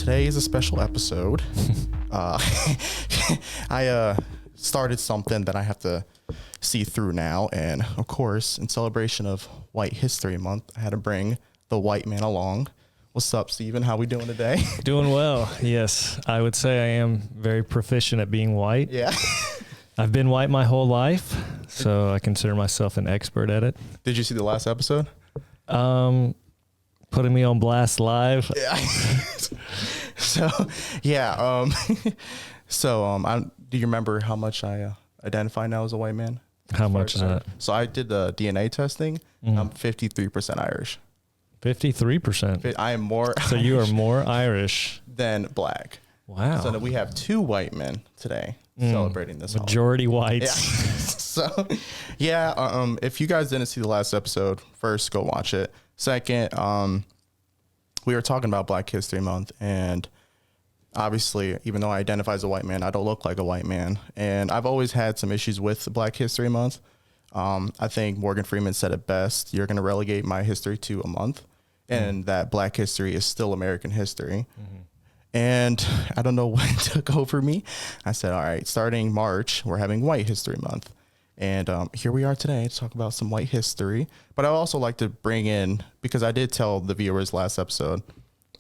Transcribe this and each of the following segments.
today is a special episode. I started something that I have to see through now. And of course, in celebration of White History Month, I had to bring the white man along. What's up, Steven? How we doing today? Doing well. Yes, I would say I am very proficient at being white. Yeah. I've been white my whole life, so I consider myself an expert at it. Did you see the last episode? Putting me on blast live. Yeah. So, yeah. Do you remember how much I identify now as a white man? How much is that? So I did the DNA testing. I'm 53% Irish. 53%. I am more. So you are more Irish than black. Wow. So we have two white men today celebrating this. Majority whites. Yeah. So, yeah. If you guys didn't see the last episode, first go watch it. Second, we were talking about Black History Month, and obviously, even though I identify as a white man, I don't look like a white man, and I've always had some issues with Black History Month. I think Morgan Freeman said it best: "You're going to relegate my history to a month, and that Black history is still American history." And I don't know what took over me. I said, all right, starting March, we're having White History Month. And here we are today to talk about some white history. But I also like to bring in, because I did tell the viewers last episode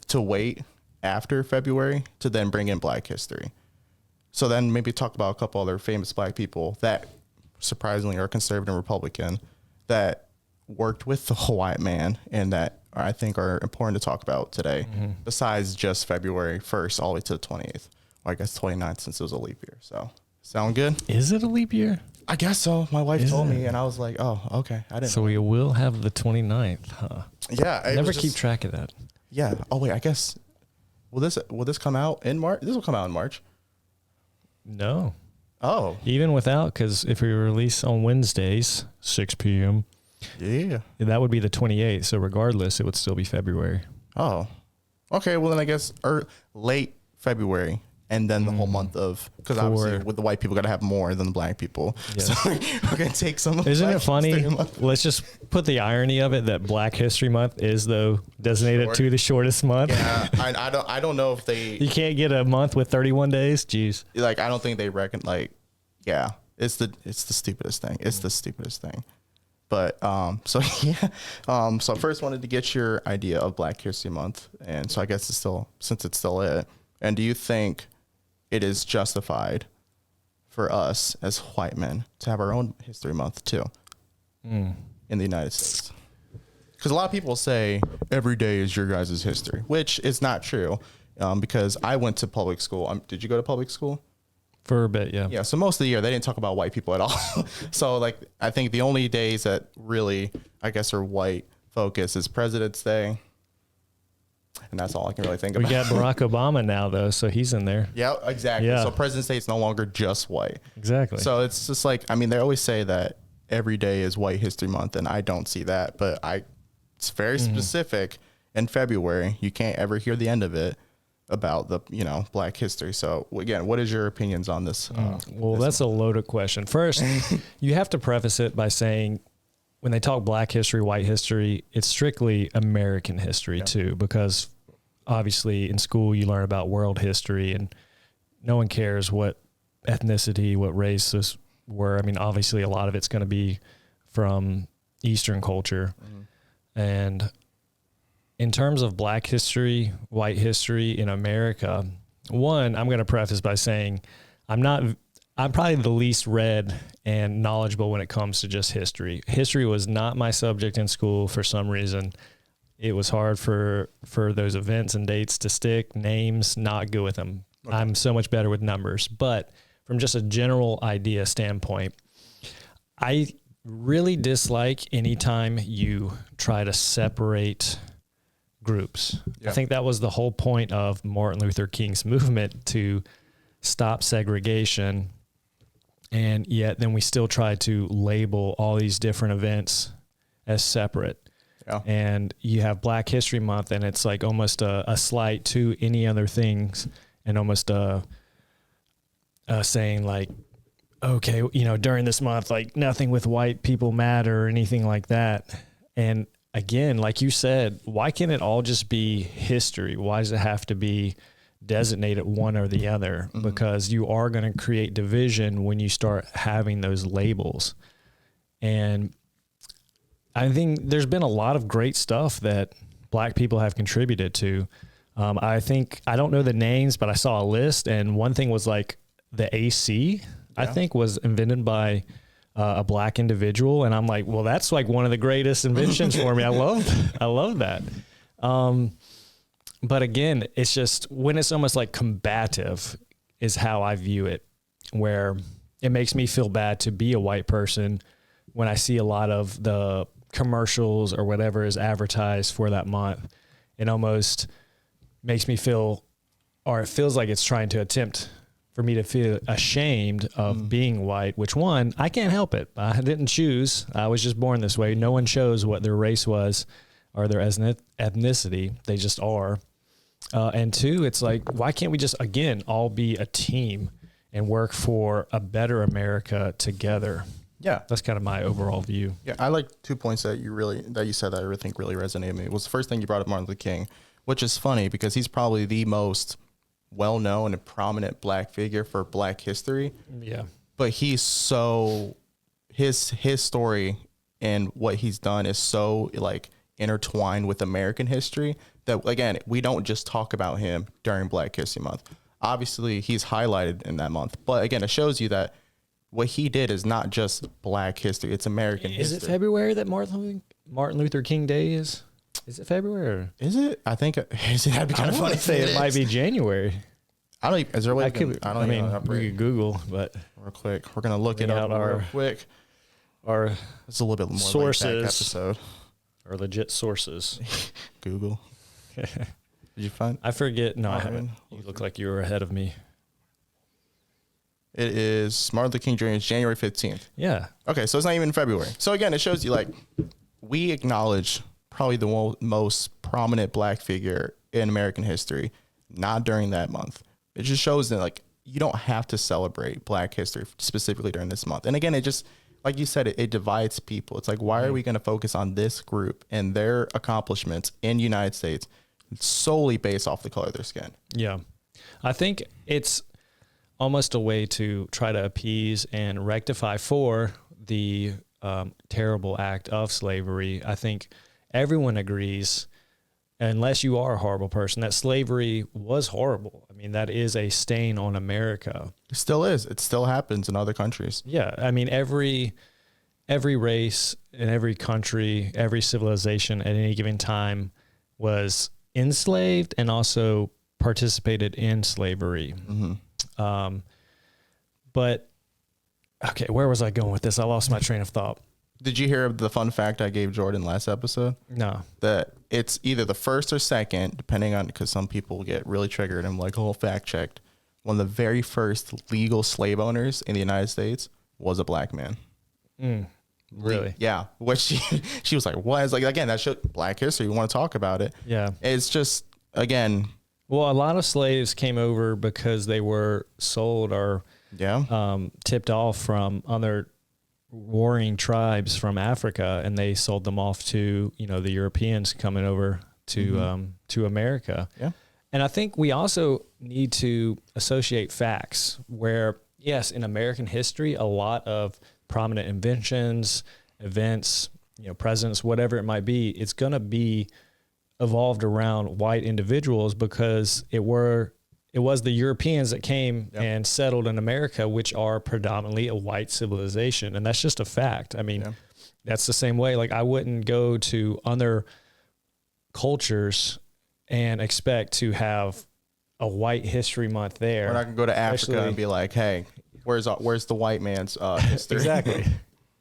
to wait after February to then bring in Black history. So then maybe talk about a couple other famous black people that surprisingly are conservative and Republican that worked with the white man and that I think are important to talk about today, besides just February 1st all the way to the 28th, or I guess 29th since it was a leap year. So sound good? Is it a leap year? I guess so. My wife told me, and I was like, oh, okay. I didn't So know. we will have the 29th, huh? Yeah. I never keep track of that. Yeah. Oh, wait, I guess, will this come out in March? This will come out in March. No. Oh. Even without, because if we release on Wednesdays, 6 p.m., Yeah. that would be the 28th. So regardless, it would still be February. Oh. Okay, well, then I guess late February. And then the whole month of, because obviously with the white people got to have more than the black people. Yes. So we're going to take some of Isn't Black it funny? History Month. Let's just put the irony of it that Black History Month is, though, designated Short. to the shortest month. Yeah, I don't know if they, You can't get a month with 31 days. Jeez. like, I don't think they reckon, like, yeah, it's the stupidest thing. It's the stupidest thing. But, so yeah, so I first wanted to get your idea of Black History Month. And so I guess since it's still it. And do you think it is justified for us as white men to have our own history month too in the United States? Because a lot of people say every day is your guys' history, which is not true. Because I went to public school. Did you go to public school? For a bit, yeah. Yeah. So most of the year they didn't talk about white people at all. So like, I think the only days that really, I guess, are white focus is President's Day. And that's all I can really think We about. got Barack Obama now, though, so he's in there. Yeah, exactly. Yeah. So President's Day is no longer just white. Exactly. So it's just like, I mean, they always say that every day is White History Month, and I don't see that, but it's very specific. In February, you can't ever hear the end of it about the, Black history. So again, what is your opinions on this? Well, that's a loaded question. First, you have to preface it by saying when they talk Black history, white history, it's strictly American history too, because obviously in school you learn about world history and no one cares what ethnicity, what race this were. I mean, obviously a lot of it's going to be from Eastern culture. And in terms of Black history, white history in America, one, I'm going to preface by saying I'm probably the least read and knowledgeable when it comes to just history. History was not my subject in school for some reason. It was hard for those events and dates to stick, names, not good with them. Okay. I'm so much better with numbers. But from just a general idea standpoint, I really dislike anytime you try to separate groups. Yeah. I think that was the whole point of Martin Luther King's movement, to stop segregation. And yet then we still try to label all these different events as separate. Yeah. And you have Black History Month, and it's like almost a slight to any other things, and almost saying like, okay, during this month, like nothing with white people matter or anything like that. And again, like you said, why can't it all just be history? Why does it have to be designate it one or the other, because you are going to create division when you start having those labels. And I think there's been a lot of great stuff that Black people have contributed to. I don't know the names, but I saw a list, and one thing was like the AC, I think, was invented by a Black individual. And I'm like, well, that's like one of the greatest inventions for me. I love that. But again, it's just when it's almost like combative is how I view it, where it makes me feel bad to be a white person when I see a lot of the commercials or whatever is advertised for that month. It almost makes me feel, or it feels like it's trying to attempt for me to feel ashamed of being white, which one, I can't help it. I didn't choose. I was just born this way. No one chose what their race was or their ethnicity. They just are. And two, it's like, why can't we just, again, all be a team and work for a better America together? Yeah. That's kind of my overall view. Yeah. I like 2 points that you said that I think really resonated with me. Was the first thing you brought up Martin Luther King, which is funny because he's probably the most well-known and prominent Black figure for Black history. Yeah. But he's so, his story and what he's done is so like intertwined with American history that, again, we don't just talk about him during Black History Month. Obviously, he's highlighted in that month. But again, it shows you that what he did is not just Black history, it's American history. Is it February that Martin Luther King Day is? Is it February? Or? Is it? I think that'd be kind of funny. Say it might be January. I don't even, is there a way I mean, we could Google, but real quick, we're going to look it up real quick. Our it's a little bit more sources episode. Our legit sources. Google. Did you find? I forget. No, I haven't. You look like you were ahead of me. It is Martin Luther King Jr. It's January 15th. Yeah. Okay, so it's not even February. So again, it shows you like we acknowledge probably the most prominent Black figure in American history, not during that month. It just shows that like you don't have to celebrate Black history specifically during this month. And again, it just, like you said, it divides people. It's like, why are we going to focus on this group and their accomplishments in the United States solely based off the color of their skin? Yeah. I think it's almost a way to try to appease and rectify for the terrible act of slavery. I think everyone agrees, unless you are a horrible person, that slavery was horrible. I mean, that is a stain on America. It still is. It still happens in other countries. Yeah. I mean, every race in every country, every civilization at any given time was enslaved and also participated in slavery. But okay, where was I going with this? I lost my train of thought. Did you hear the fun fact I gave Jordan last episode? No. That it's either the first or second, depending on, because some people get really triggered and like, oh, fact checked. One of the very first legal slave owners in the United States was a Black man. Really? Yeah. What she was like, what? It's like, again, that showed Black history. You want to talk about it. Yeah. It's just, again. Well, a lot of slaves came over because they were sold or tipped off from other warring tribes from Africa, and they sold them off to, the Europeans coming over to America. Yeah. And I think we also need to associate facts where, yes, in American history, a lot of prominent inventions, events, presidents, whatever it might be, it's going to be evolved around white individuals because it was the Europeans that came and settled in America, which are predominantly a white civilization. And that's just a fact. I mean, that's the same way. Like, I wouldn't go to other cultures and expect to have a white history month there. We're not going to go to Africa and be like, hey, where's the white man's history? Exactly.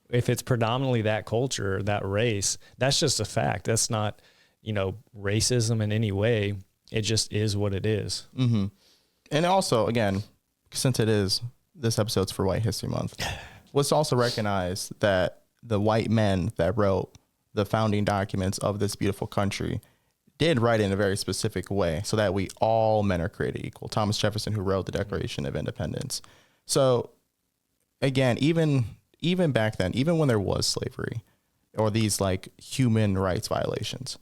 If it's predominantly that culture, that race, that's just a fact. That's not, racism in any way. It just is what it is. Mm-hmm. And also, again, since this episode's for White History Month, let's also recognize that the white men that wrote the founding documents of this beautiful country did write in a very specific way so that all men are created equal. Thomas Jefferson, who wrote the Declaration of Independence. So, again, even back then, even when there was slavery or these like human rights violations,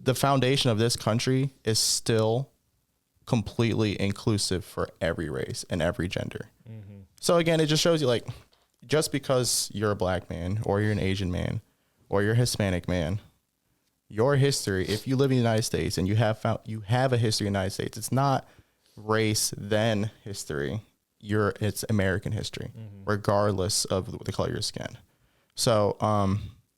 the foundation of this country is still completely inclusive for every race and every gender. Mm-hmm. So again, it just shows you like, just because you're a black man or you're an Asian man or you're a Hispanic man, your history, if you live in the United States and you have a history in the United States, it's not race then history. It's American history, regardless of the color of your skin. So,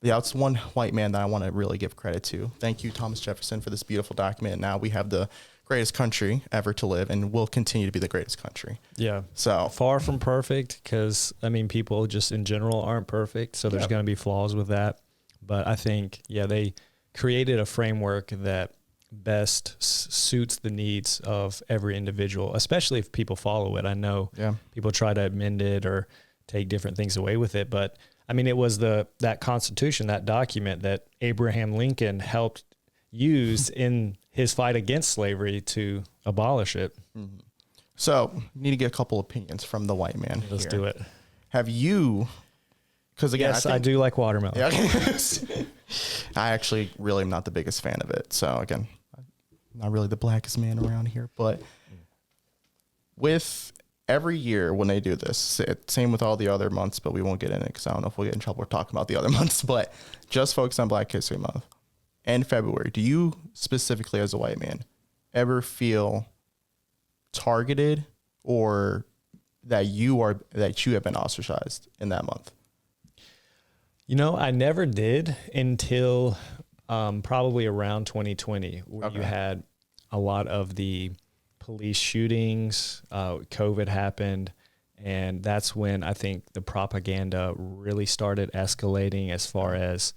yeah, it's one white man that I want to really give credit to. Thank you, Thomas Jefferson, for this beautiful document. Now we have the greatest country ever to live, and will continue to be the greatest country. Yeah. So far from perfect, because I mean, people just in general aren't perfect, so there's going to be flaws with that. But I think, they created a framework that best suits the needs of every individual, especially if people follow it. I know people try to amend it or take different things away with it, but I mean, it was that Constitution, that document that Abraham Lincoln helped use in his fight against slavery to abolish it. Mm-hmm. So, need to get a couple opinions from the white man. Let's do it. Have you? Because again, yes, I do like watermelon. Yeah, I actually really am not the biggest fan of it. So again, not really the blackest man around here, but with every year when they do this, same with all the other months, but we won't get in it because I don't know if we'll get in trouble talking about the other months, but just focus on Black History Month and February. Do you specifically as a white man ever feel targeted or that you have been ostracized in that month? I never did until probably around 2020, where you had a lot of the police shootings, COVID happened, and that's when I think the propaganda really started escalating as far as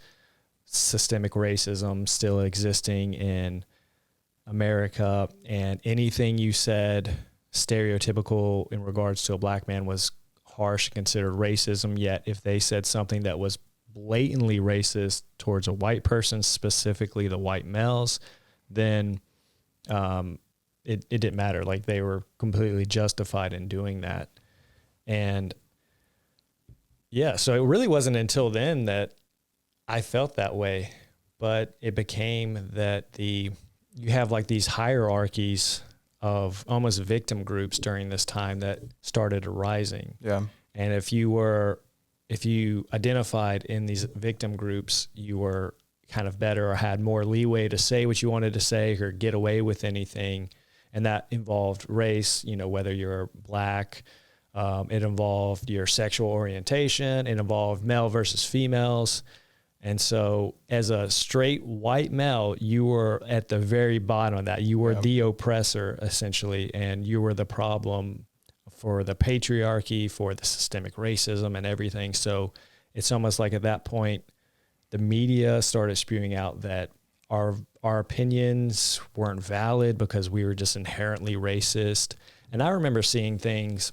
systemic racism still existing in America, and anything you said stereotypical in regards to a black man was harsh, considered racism, yet if they said something that was blatantly racist towards a white person, specifically the white males, then it didn't matter. Like, they were completely justified in doing that. And so it really wasn't until then that I felt that way, but it became that you have like these hierarchies of almost victim groups during this time that started arising. Yeah. And if you identified in these victim groups, you were kind of better or had more leeway to say what you wanted to say or get away with anything. And that involved race, whether you're black, it involved your sexual orientation, it involved male versus females. And so as a straight white male, you were at the very bottom of that. You were the oppressor, essentially, and you were the problem for the patriarchy, for the systemic racism and everything. So it's almost like at that point, the media started spewing out that our opinions weren't valid because we were just inherently racist. And I remember seeing things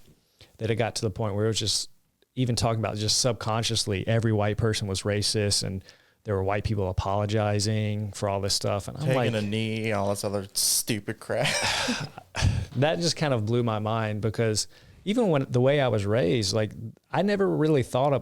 that it got to the point where it was just even talking about just subconsciously every white person was racist, and there were white people apologizing for all this stuff. And I'm taking a knee, all this other stupid crap. That just kind of blew my mind, because even when the way I was raised, like I never thought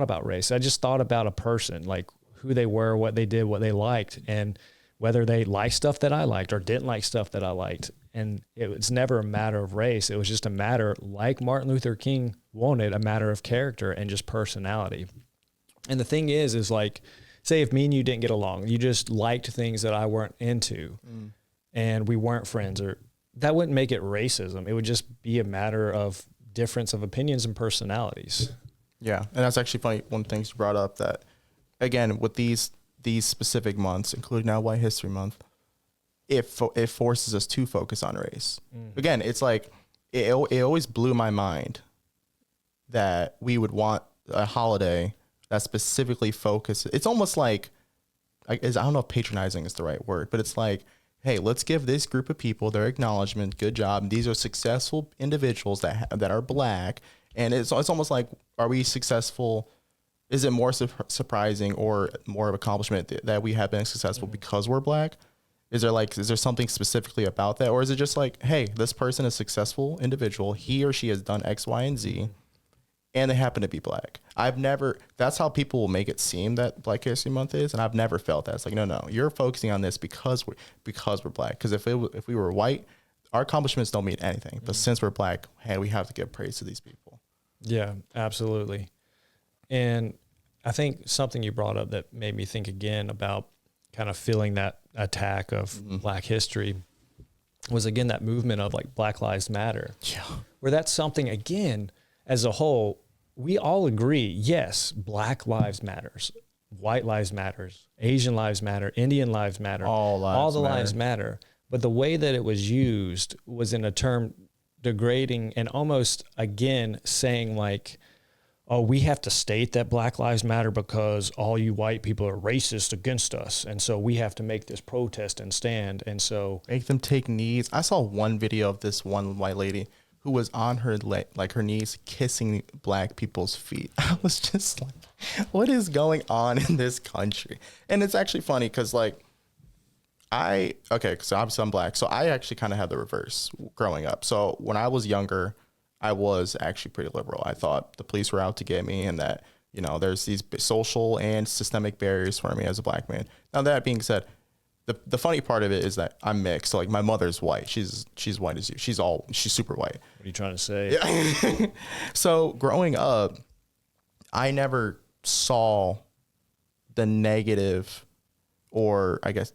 about race. I just thought about a person, like who they were, what they did, what they liked, and whether they liked stuff that I liked or didn't like stuff that I liked. And it was never a matter of race. It was just a matter, like Martin Luther King wanted, a matter of character and just personality. And the thing is like, say if me and you didn't get along, you just liked things that I weren't into, and we weren't friends, or that wouldn't make it racism. It would just be a matter of difference of opinions and personalities. Yeah. And that's actually funny. One thing you brought up, that again, with these specific months, including now White History Month, it forces us to focus on race. Again, it's like, it always blew my mind that we would want a holiday that specifically focuses. It's almost like, I don't know if patronizing is the right word, but it's like, hey, let's give this group of people their acknowledgement. Good job. These are successful individuals that are black. And it's almost like, are we successful? Is it more surprising or more of accomplishment that we have been successful because we're black? Is there something specifically about that? Or is it just like, hey, this person is a successful individual. He or she has done X, Y, and Z, and they happen to be black. That's how people will make it seem that Black History Month is. And I've never felt that. It's like, no, you're focusing on this because we're black. Because if we were white, our accomplishments don't mean anything. But since we're black, hey, we have to give praise to these people. Yeah, absolutely. And I think something you brought up that made me think again about kind of feeling that attack of black history was, again, that movement of like Black Lives Matter. Yeah. Where that's something, again, as a whole, we all agree, yes, Black lives matters, white lives matters, Asian lives matter, Indian lives matter, all the lives matter. But the way that it was used was in a term degrading and almost, again, saying like, oh, we have to state that Black lives matter because all you white people are racist against us. And so we have to make this protest and stand. And so make them take knees. I saw one video of this one white lady who was on her her knees kissing black people's feet. I was just like, what is going on in this country? And it's actually funny because so obviously I'm black. So I actually kind of had the reverse growing up. So when I was younger, I was actually pretty liberal. I thought the police were out to get me and that, there's these social and systemic barriers for me as a black man. Now, that being said, the funny part of it is that I'm mixed. So, like, my mother's white. She's white as you. She's super white. What are you trying to say? Yeah. So growing up, I never saw the negative or I guess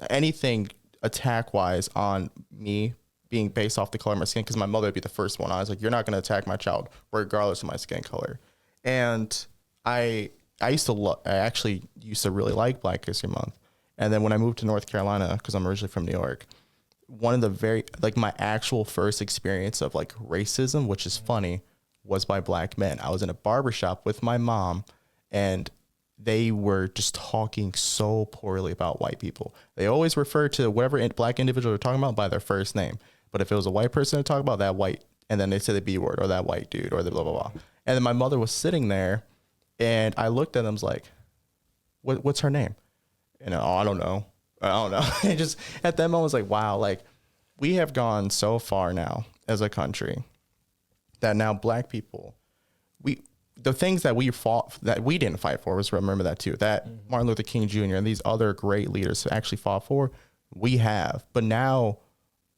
anything attack wise on me being based off the color of my skin, because my mother would be the first one. I was like, you're not going to attack my child regardless of my skin color. And I actually used to really like Black History Month. And then when I moved to North Carolina, because I'm originally from New York, one of the my actual first experience of like racism, which is funny, was by black men. I was in a barbershop with my mom and they were just talking so poorly about white people. They always refer to whatever black individual they're talking about by their first name. But if it was a white person to talk about, that white, and then they say the B word or that white dude or the blah, blah, blah. And then my mother was sitting there and I looked at them and was like, what's her name? And I don't know. And just at that moment I was like, wow, like we have gone so far now as a country that now black people, the things that we fought, that we didn't fight for, was remember that too, that Martin Luther King Jr. and these other great leaders actually fought for, we have. But now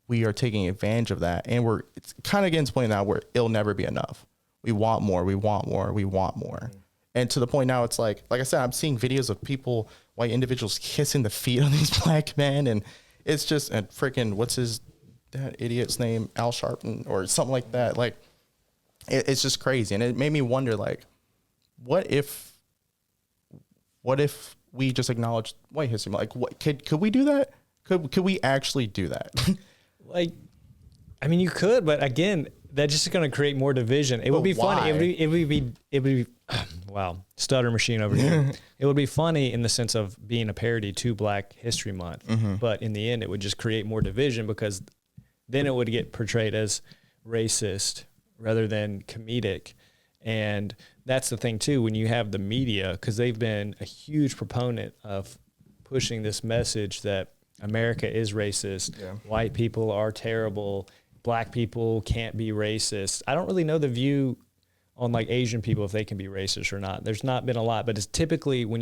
we are taking advantage of that. And it's kind of getting to the point now where it'll never be enough. We want more. We want more. We want more. And to the point now, it's like I said, I'm seeing videos of people, white individuals kissing the feet of these black men. And it's just, and freaking, what's that idiot's name? Al Sharpton or something like that. Like, it's just crazy. And it made me wonder, like, what if we just acknowledged white history? Like, what could we do that? Could we actually do that? Like, I mean, you could, but again, that's just going to create more division. It would be funny. It would be wow, stutter machine over here. It would be funny in the sense of being a parody to Black History Month, but in the end, it would just create more division because then it would get portrayed as racist rather than comedic. And that's the thing too, when you have the media, because they've been a huge proponent of pushing this message that America is racist, white people are terrible, black people can't be racist. I don't really know the view on like Asian people, if they can be racist or not. There's not been a lot, but it's typically when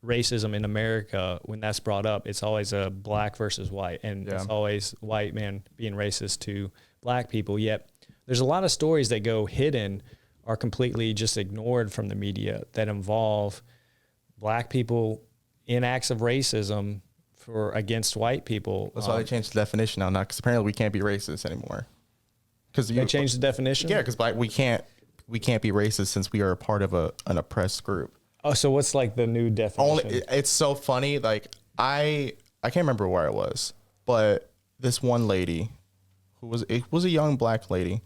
racism in America, when that's brought up, it's always a black versus white, and it's always white man being racist to black people. Yet there's a lot of stories that go hidden, are completely just ignored from the media, that involve black people in acts of racism against white people. That's why they changed the definition now, because apparently we can't be racist anymore. Because they changed the definition. Yeah, because we can't be racist since we are a part of an oppressed group. Oh, so what's like the new definition? It's so funny. Like I can't remember where it was, but this one lady it was a young black lady.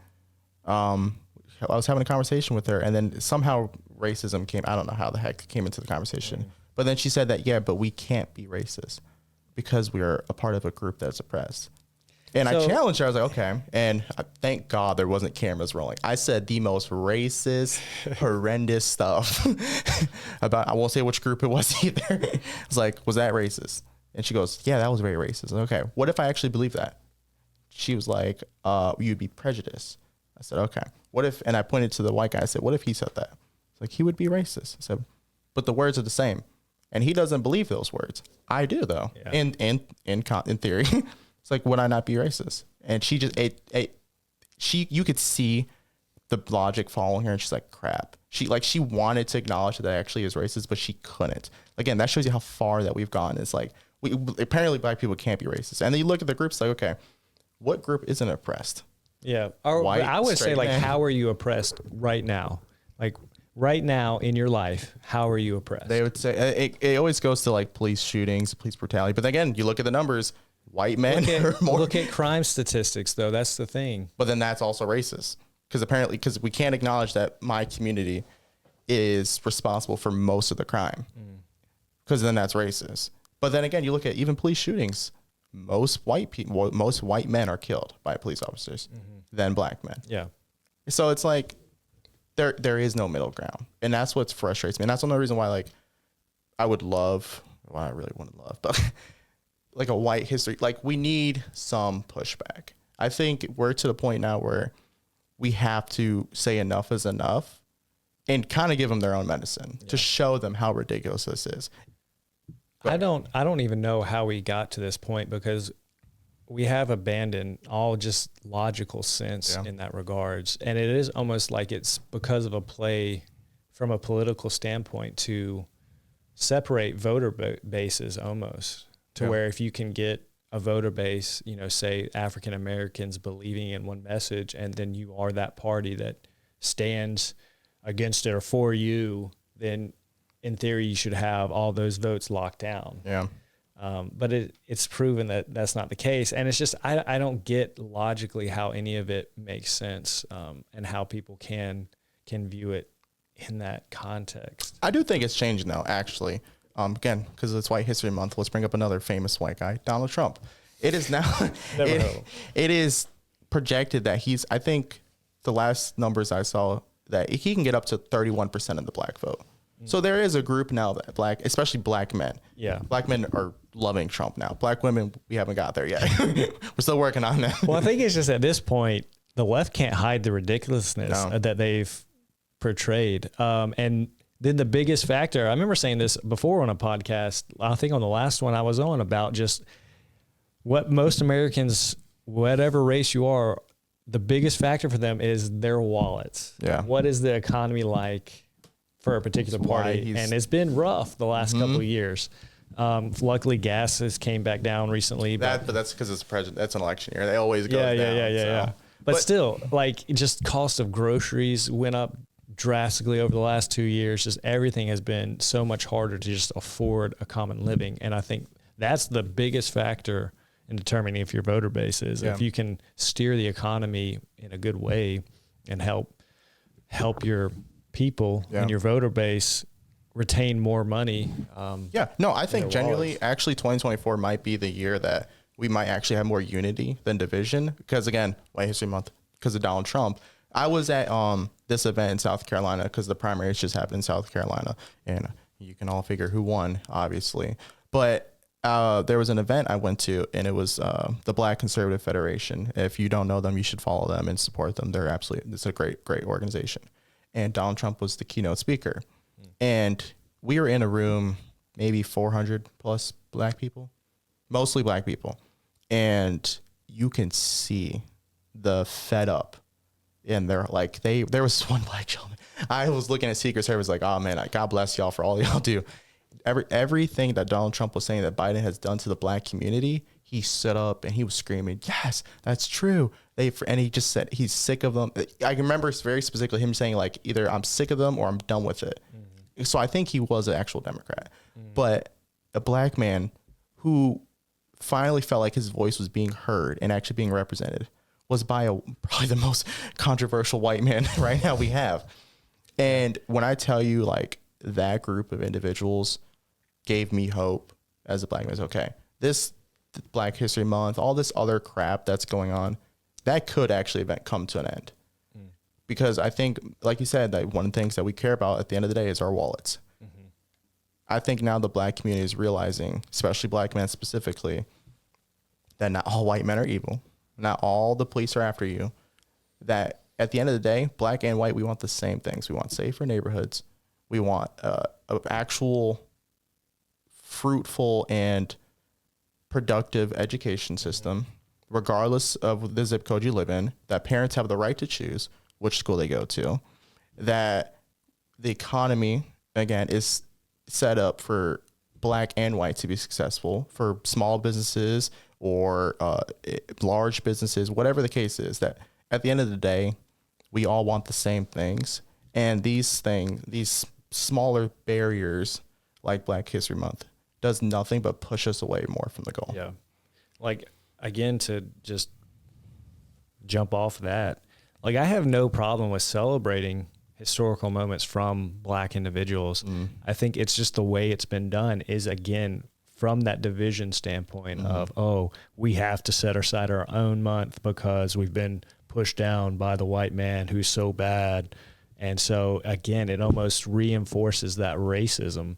I was having a conversation with her, and then somehow racism came. I don't know how the heck it came into the conversation, but then she said that, but we can't be racist because we are a part of a group that's oppressed. And I challenged her. I was like, okay. And thank God there wasn't cameras rolling. I said the most racist, horrendous stuff about, I won't say which group it was either. I was like, was that racist? And she goes, yeah, that was very racist. Okay. What if I actually believe that? She was like, you'd be prejudiced. I said, okay. What if, and I pointed to the white guy. I said, what if he said that? It's like, he would be racist. I said, but the words are the same. And he doesn't believe those words. I do, though, in theory. It's like, would I not be racist? And she just, you could see the logic following her, and she's like, crap. She wanted to acknowledge that actually is racist, but she couldn't. Again, that shows you how far that we've gone. It's like, apparently black people can't be racist. And then you look at the groups like, okay, what group isn't oppressed? Yeah. Or White, I would say, like, man. how are you oppressed right now? Like, right now in your life, how are you oppressed? They would say it always goes to like police shootings, police brutality. But again, you look at the numbers, white men are more. Look at crime statistics, though. That's the thing. But then that's also racist, because we can't acknowledge that my community is responsible for most of the crime, because then that's racist. But then again, you look at even police shootings. Most white men are killed by police officers than black men. Yeah. So it's like there is no middle ground, and that's what frustrates me. And that's another reason why, like, I really wouldn't love, but like a white history, like, we need some pushback. I think we're to the point now where we have to say enough is enough, and kind of give them their own medicine to show them how ridiculous this is. I don't even know how we got to this point, because we have abandoned all just logical sense in that regards. And it is almost like it's because of a play from a political standpoint to separate voter bases almost to where if you can get a voter base, you know, say African Americans believing in one message, and then you are that party that stands against it or for you, then in theory, you should have all those votes locked down. Yeah. But it's proven that that's not the case. And it's just, I don't get logically how any of it makes sense, and how people can view it in that context. I do think it's changing now, actually. Again, because it's White History Month, let's bring up another famous white guy, Donald Trump. It is now, it is projected that I think the last numbers I saw, that he can get up to 31% of the black vote. So there is a group now that especially black men. Yeah. Black men are loving Trump now. Black women, we haven't got there yet. We're still working on that. Well, I think it's just at this point, the left can't hide the ridiculousness that they've portrayed. And then the biggest factor, I remember saying this before on a podcast, I think on the last one I was on, about just what most Americans, whatever race you are, the biggest factor for them is their wallets. Yeah. What is the economy like for a particular party? And it's been rough the last couple of years. Luckily, gas has came back down recently. But that's because it's president. That's an election year. They always go down. Yeah. But still, like, just cost of groceries went up drastically over the last 2 years. Just everything has been so much harder to just afford a common living. And I think that's the biggest factor in determining if your voter base is. If you can steer the economy in a good way and help your people and your voter base retain more money. I think genuinely, actually 2024 might be the year that we might actually have more unity than division, because again, White History Month, because of Donald Trump. I was at this event in South Carolina because the primaries just happened in South Carolina, and you can all figure who won, obviously. But there was an event I went to, and it was the Black Conservative Federation. If you don't know them, you should follow them and support them. It's a great organization. And Donald Trump was the keynote speaker. And we were in a room, maybe 400 plus black people, mostly black people. And you can see the fed up. And they're like, there was one black gentleman. I was looking at Secret Service like, oh man, God bless y'all for all y'all do. Everything that Donald Trump was saying that Biden has done to the black community, he stood up and he was screaming, yes, that's true. And he just said he's sick of them. I can remember very specifically him saying, like, either I'm sick of them or I'm done with it. Mm-hmm. So I think he was an actual Democrat. Mm-hmm. But a black man who finally felt like his voice was being heard and actually being represented was by probably the most controversial white man right now we have. And when I tell you, like, that group of individuals gave me hope as a black man, okay, this Black History Month, all this other crap that's going on, that could actually come to an end. Because I think, like you said, that one of the things that we care about at the end of the day is our wallets. Mm-hmm. I think now the black community is realizing, especially black men specifically, that not all white men are evil. Not all the police are after you. That at the end of the day, black and white, we want the same things. We want safer neighborhoods. We want an actual fruitful and productive education system, regardless of the zip code you live in, that parents have the right to choose which school they go to, that the economy, again, is set up for black and white to be successful, for small businesses or large businesses, whatever the case is, that at the end of the day, we all want the same things. And these smaller barriers like Black History Month does nothing but push us away more from the goal. Yeah. Like, again, to just jump off that, like, I have no problem with celebrating historical moments from black individuals. I think it's just the way it's been done is, again, from that division standpoint of, oh, we have to set aside our own month because we've been pushed down by the white man who's so bad. And so, again, it almost reinforces that racism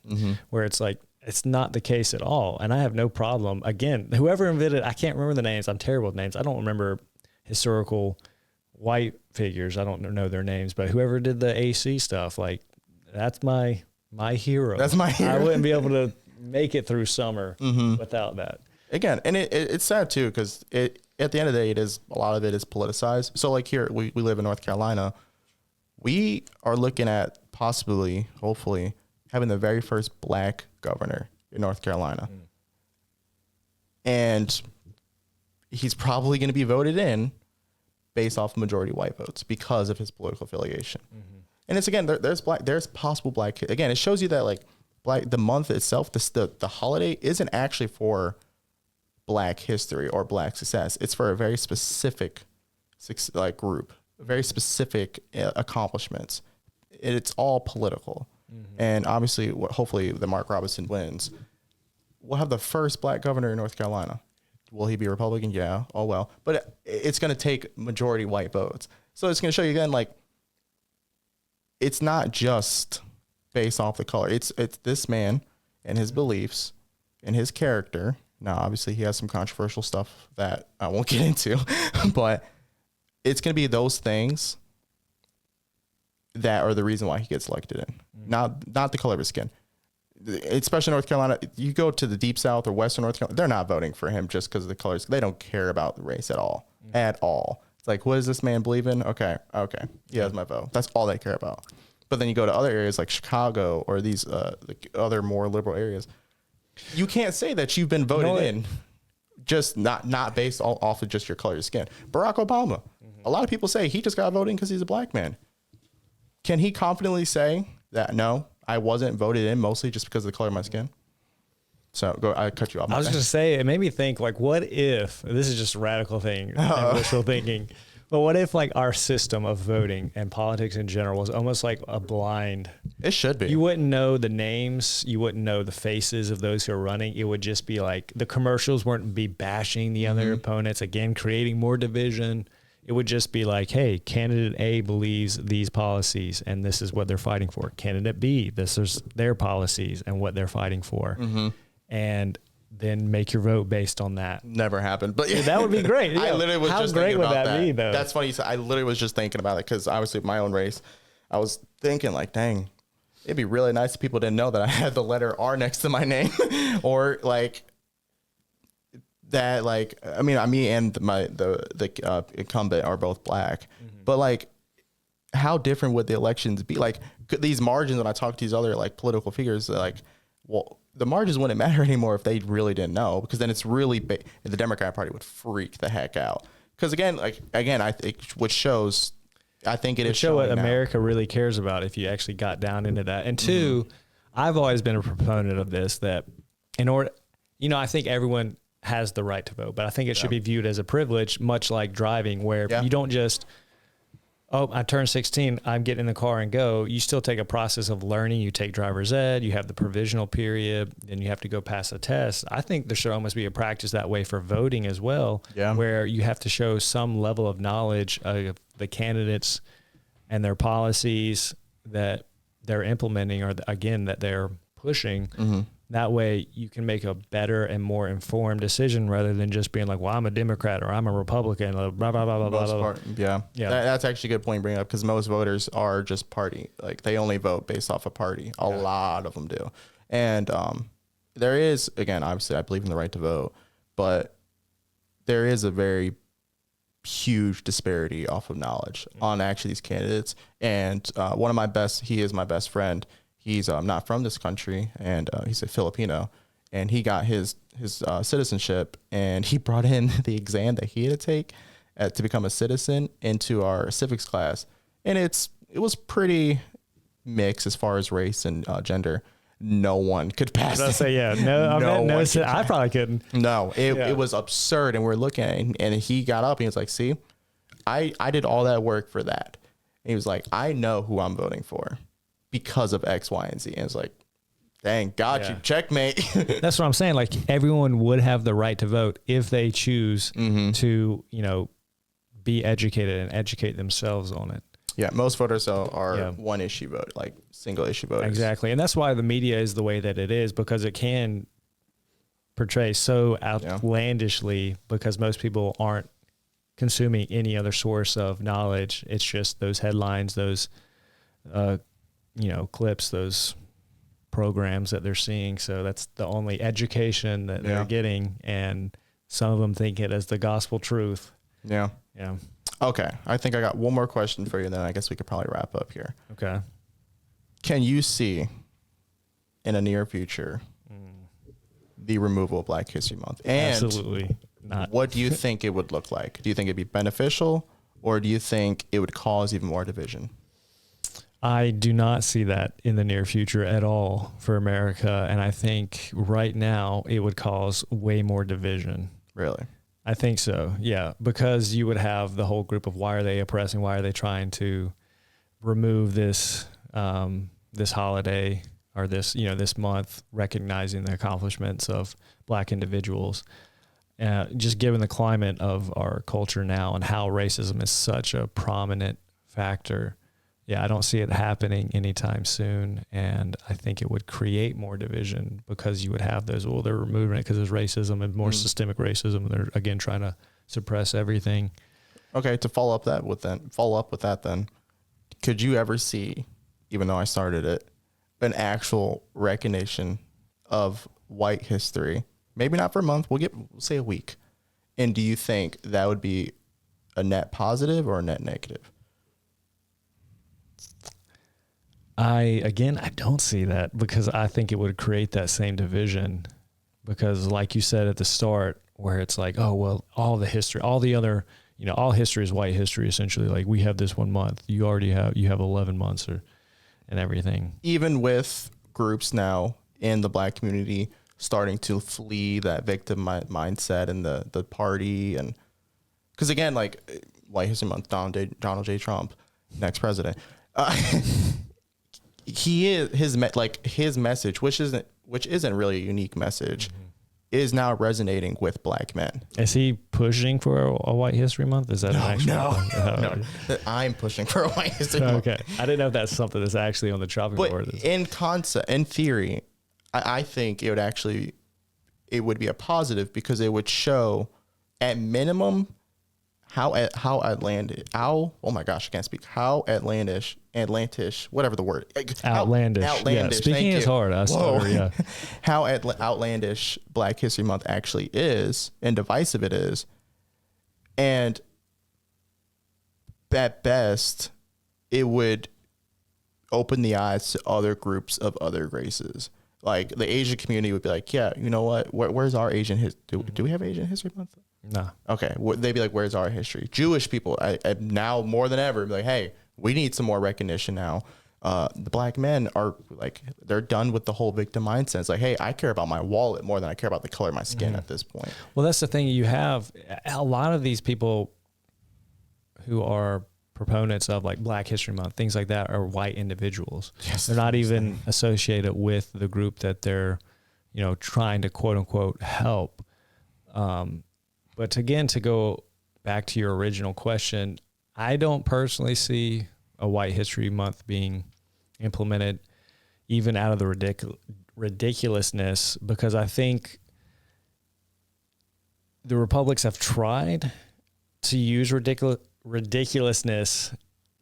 where it's like, it's not the case at all. And I have no problem. Again, whoever invented, I can't remember the names. I'm terrible with names. I don't remember historical white figures. I don't know their names, but whoever did the AC stuff, like, that's my hero. That's my hero. I wouldn't be able to make it through summer without that. Again, and it's sad too, because at the end of the day, a lot of it is politicized. So like here, we live in North Carolina. We are looking at possibly, hopefully, having the very first black governor in North Carolina. And he's probably going to be voted in based off majority white votes because of his political affiliation. And it's, again, there's possible black, again, it shows you that, like, the month itself, the holiday isn't actually for black history or black success. It's for a very specific group, very specific accomplishments. It's all political. And obviously, hopefully, the Mark Robinson wins. We'll have the first black governor in North Carolina. Will he be Republican? Yeah. Oh, well. But it's going to take majority white votes. So it's going to show you again, like, it's not just based off the color. It's this man and his beliefs and his character. Now, obviously, he has some controversial stuff that I won't get into, but it's going to be those things that are the reason why he gets elected in, not the color of his skin. Especially North Carolina, you go to the deep South or Western North Carolina, they're not voting for him just because of the colors. They don't care about the race at all, at all. It's like, what does this man believe in? Okay, he has my vote. That's all they care about. But then you go to other areas like Chicago or these other more liberal areas. You can't say that you've been voted in just not based off of just your color of your skin. Barack Obama, a lot of people say he just got voted because he's a black man. Can he confidently say that, no, I wasn't voted in mostly just because of the color of my skin? So I cut you off. I was going to say, it made me think, like, what if, this is just a radical thing, wishful thinking, but what if, like, our system of voting and politics in general was almost like a blind? It should be. You wouldn't know the names. You wouldn't know the faces of those who are running. It would just be like the commercials wouldn't be bashing the other opponents, again, creating more division. It would just be like, hey, candidate A believes these policies and this is what they're fighting for. Candidate B, this is their policies and what they're fighting for. And then make your vote based on that. Never happened, but yeah, that would be great. Yeah. I literally was How just great thinking would about that be, though? That's funny. I literally was just thinking about it because obviously my own race, I was thinking like, dang, it'd be really nice if people didn't know that I had the letter R next to my name or like that. Like, I mean, me and the incumbent are both black, but like, how different would the elections be? Like these margins, when I talk to these other like political figures, they're like, well, the margins wouldn't matter anymore if they really didn't know, because then it's really the Democrat Party would freak the heck out. Because I think which shows, I think it is show what now. America really cares about if you actually got down into that. And two, I've always been a proponent of this, that in order, I think everyone has the right to vote, but I think it should be viewed as a privilege, much like driving, where you don't just, oh, I turned 16, I'm getting in the car and go. You still take a process of learning. You take driver's ed, you have the provisional period, then you have to go pass a test. I think there should almost be a practice that way for voting as well, where you have to show some level of knowledge of the candidates and their policies that they're implementing, or again, that they're pushing. That way you can make a better and more informed decision rather than just being like, well, I'm a Democrat or I'm a Republican, blah, blah, blah, blah, blah, blah. Yeah. That's actually a good point to bring up, because most voters are just party. Like they only vote based off a party. A lot of them do. And there is, again, obviously I believe in the right to vote, but there is a very huge disparity off of knowledge on actually these candidates. And one of my best, he is my best friend. He's not from this country, and he's a Filipino, and he got his citizenship, and he brought in the exam that he had to take to become a citizen into our civics class. And it was pretty mixed as far as race and gender. No one could pass it. Say, yeah, I probably couldn't. No, it was absurd. And we're looking at it, and he got up and he was like, see, I did all that work for that. And he was like, I know who I'm voting for because of X, Y, and Z. And it's like, dang, got you. Checkmate. That's what I'm saying. Like, everyone would have the right to vote if they choose to, be educated and educate themselves on it. Yeah, most voters are one issue vote, like single issue voters. Exactly. And that's why the media is the way that it is, because it can portray so outlandishly, because most people aren't consuming any other source of knowledge. It's just those headlines, those, clips, those programs that they're seeing. So that's the only education that they're getting. And some of them think it as the gospel truth. Yeah. Yeah. Okay. I think I got one more question for you, then I guess we could probably wrap up here. Okay. Can you see in a near future the removal of Black History Month? And absolutely not. What do you think it would look like? Do you think it'd be beneficial, or do you think it would cause even more division? I do not see that in the near future at all for America. And I think right now it would cause way more division. Really? I think so. Yeah. Because you would have the whole group of, why are they oppressing? Why are they trying to remove this, this holiday or this, this month, recognizing the accomplishments of Black individuals? Just given the climate of our culture now and how racism is such a prominent factor. Yeah, I don't see it happening anytime soon. And I think it would create more division, because you would have those, they're removing it because there's racism and more systemic racism. And they're, again, trying to suppress everything. Okay, to follow up with that then, could you ever see, even though I started it, an actual recognition of white history? Maybe not for a month, we'll say a week. And do you think that would be a net positive or a net negative? I don't see that, because I think it would create that same division, because like you said at the start, where it's like, oh, well, all the history, all the other, all history is white history, essentially. Like, we have this 1 month, you have 11 months and everything. Even with groups now in the Black community starting to flee that victim mindset and the party, and because again, like White History Month, Donald J. Trump, next president, his message, which isn't really a unique message, is now resonating with Black men. Is he pushing for a White History Month? Is that no? I'm pushing for a White History Month. Okay, I didn't know if that's something that's actually on the chopping board. In concept, in theory, I think it would be a positive, because it would show, at minimum, how outlandish, whatever the word. Outlandish. Yeah, speaking is hard. I stutter, yeah. How outlandish Black History Month actually is, and divisive it is. And at best, it would open the eyes to other groups of other races. Like, the Asian community would be like, yeah, you know what? Where's our Asian history? Do we have Asian History Month? No. Okay. They'd be like, where's our history? Jewish people, I now more than ever, be like, hey, we need some more recognition now. The Black men are like, they're done with the whole victim mindset. It's like, hey, I care about my wallet more than I care about the color of my skin at this point. Well, that's the thing. You have a lot of these people who are proponents of like Black History Month, things like that, are white individuals. Yes, they're not even associated with the group that they're, trying to quote unquote help. But again, to go back to your original question, I don't personally see a White History Month being implemented, even out of the ridiculousness, because I think the Republics have tried to use ridiculousness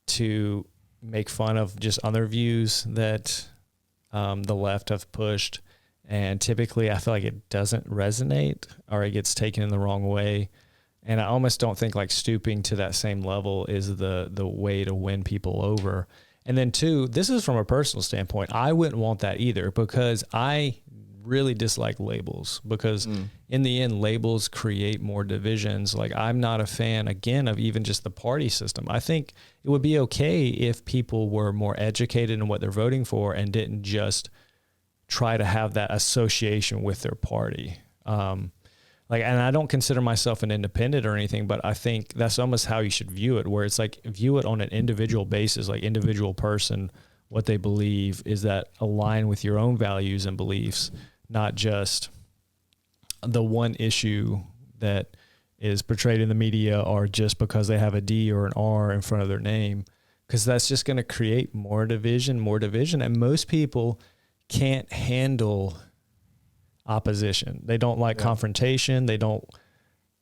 to make fun of just other views that the left have pushed, And typically I feel like it doesn't resonate or it gets taken in the wrong way. And I almost don't think like stooping to that same level is the way to win people over. And then two, this is from a personal standpoint. I wouldn't want that either, because I really dislike labels, because in the end, labels create more divisions. Like, I'm not a fan, again, of even just the party system. I think it would be okay if people were more educated in what they're voting for and didn't just try to have that association with their party. And I don't consider myself an independent or anything, but I think that's almost how you should view it, where it's like, view it on an individual basis, like individual person, what they believe is that align with your own values and beliefs, not just the one issue that is portrayed in the media, or just because they have a D or an R in front of their name, because that's just going to create more division. And most people can't handle opposition. They don't like confrontation. They don't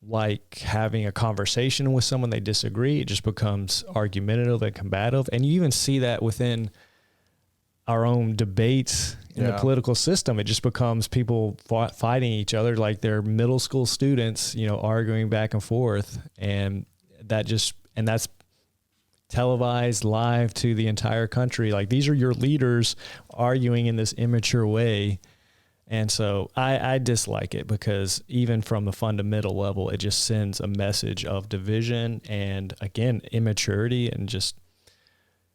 like having a conversation with someone they disagree. It just becomes argumentative and combative. And you even see that within our own debates in the political system. It just becomes people fighting each other like they're middle school students, arguing back and forth. And that's televised live to the entire country. Like, these are your leaders arguing in this immature way. And so I dislike it, because even from the fundamental level, it just sends a message of division and, again, immaturity. And just,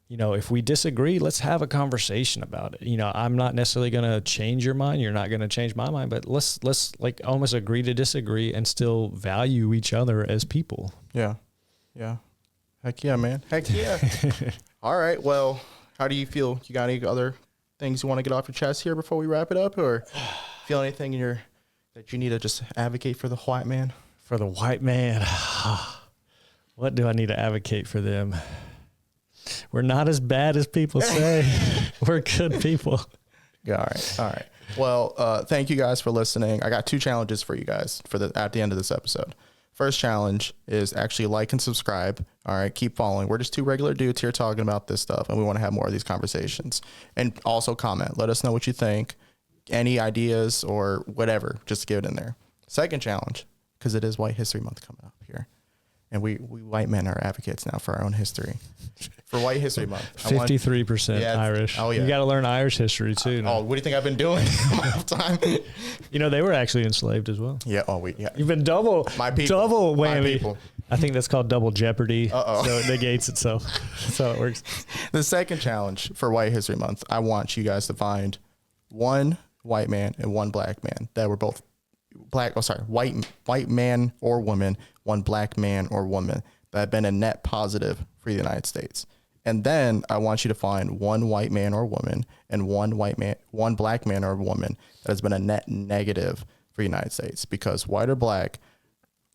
if we disagree, let's have a conversation about it. I'm not necessarily going to change your mind. You're not going to change my mind, but let's like almost agree to disagree and still value each other as people. Yeah. Yeah. Heck yeah, man. Heck yeah. All right. Well, how do you feel? You got any other things you want to get off your chest here before we wrap it up, or feel anything that you need to just advocate for the white man? For the white man, what do I need to advocate for them? We're not as bad as people say. We're good people. Yeah, all right. Well, thank you guys for listening. I got 2 challenges for you guys at the end of this episode. First challenge is actually like and subscribe. All right, keep following. We're just 2 regular dudes here talking about this stuff, and we want to have more of these conversations. And also comment. Let us know what you think. Any ideas or whatever, just give it in there. Second challenge, because it is White History Month coming up here, and we white men are advocates now for our own history. For White History Month, 53% Irish. Oh yeah, you got to learn Irish history too. Oh, what do you think I've been doing my whole time? They were actually enslaved as well. Yeah. You've been double whammy. My people. I think that's called double jeopardy. So it negates itself. That's how it works. The second challenge for White History Month, I want you guys to find one white man and one black man that were both white man or woman, one black man or woman that have been a net positive for the United States. And then I want you to find one white man or woman and one black man or woman that has been a net negative for the United States, because white or black,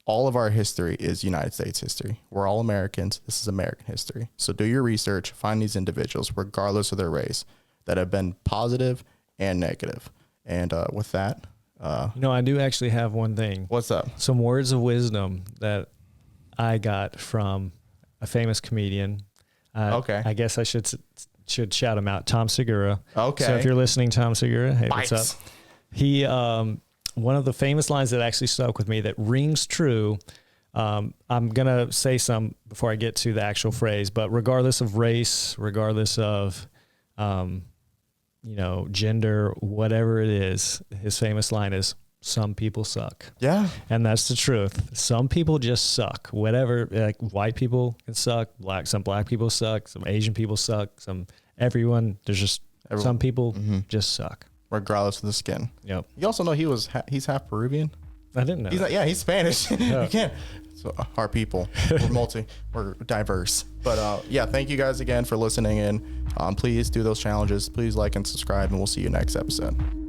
all of our history is United States history. We're all Americans. This is American history. So do your research, find these individuals, regardless of their race, that have been positive and negative. And with that, I do actually have one thing. What's up? Some words of wisdom that I got from a famous comedian. Okay. I guess I should shout him out. Tom Segura. Okay. So if you're listening, Tom Segura, hey, what's up? He, one of the famous lines that actually stuck with me that rings true. I'm going to say some before I get to the actual phrase, but regardless of race, regardless of, gender, whatever it is, his famous line is, some people suck. Yeah. And that's the truth. Some people just suck. Whatever, like white people can suck, some black people suck, some Asian people suck, everyone, some people just suck. Regardless of the skin. Yep. You also know he's half Peruvian. I didn't know. He's Spanish. You can't. So our people, we're diverse. But thank you guys again for listening in. Please do those challenges. Please like and subscribe, and we'll see you next episode.